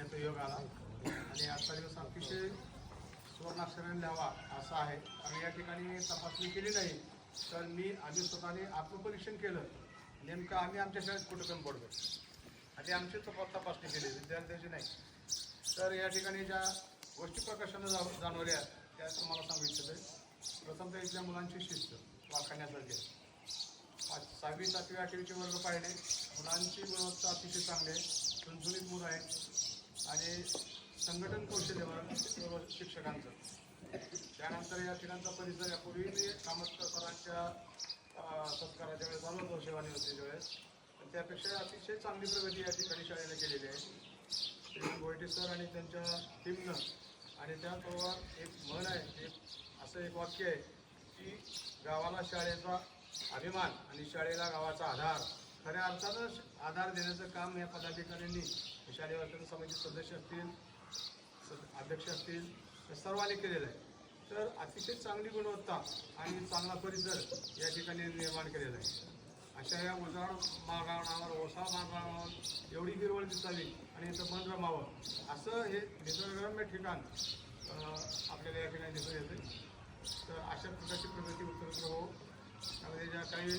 याचा योग आला आणि आजचा दिवस अतिशय सुवर्णाक्षराने लिहावा असा आहे. आणि या ठिकाणी तपासणी केली नाही तर आम्ही स्वतःने आत्मपरीक्षण केलं. नेमकं आम्ही आमच्या शाळेत कुठं कमी पडतो आणि आमची तपासणी केली, विद्यार्थ्यांची नाही. तर या ठिकाणी ज्या गोष्टी प्रकाशानं जाणवल्या त्या तुम्हाला सांगू इच्छितो. प्रथमतः इथल्या मुलांची शिस्त वाखाणण्यासारखी आहे. 6वी 7वी 8वीचे वर्ग पाहिले, मुलांची गुणवत्ता अतिशय चांगली आहे, संतुलित मुलं आहेत आणि संघटन कौशल्य शिक्षकांचं. त्यानंतर या ठिकाणचा परिसर यापूर्वी मी कामतकर सरांच्या सत्काराच्या वेळेस आलो होतो, सेवानिवृत्तीच्या वेळेस, तर त्यापेक्षा अतिशय चांगली प्रगती या ठिकाणी शाळेने केलेली आहे. श्री गोयटे सर आणि त्यांच्या टीमनं. आणि त्याबरोबर एक म्हण आहे, असं एक वाक्य आहे की गावाला शाळेचा अभिमान आणि शाळेला गावाचा आधार. खऱ्या अर्थानं आधार देण्याचं काम या पदाधिकाऱ्यांनी, शालेय वर्तन समिती सदस्य असतील, अध्यक्ष असतील, सर्वांनी केलेलं आहे. तर अतिशय चांगली गुणवत्ता आणि चांगला परिसर या ठिकाणी निर्माण केलेला आहे. अशा या उजाड माळरानावर, ओसाळ माळरानावर एवढी हिरवळ दिसावी आणि इथं मन रमावं असं हे निसर्गरम्य ठिकाण आपल्याला या ठिकाणी दिसून येते. तर अशा प्रकारची प्रगती उत्तरोत्तर हो. त्यामध्ये ज्या काही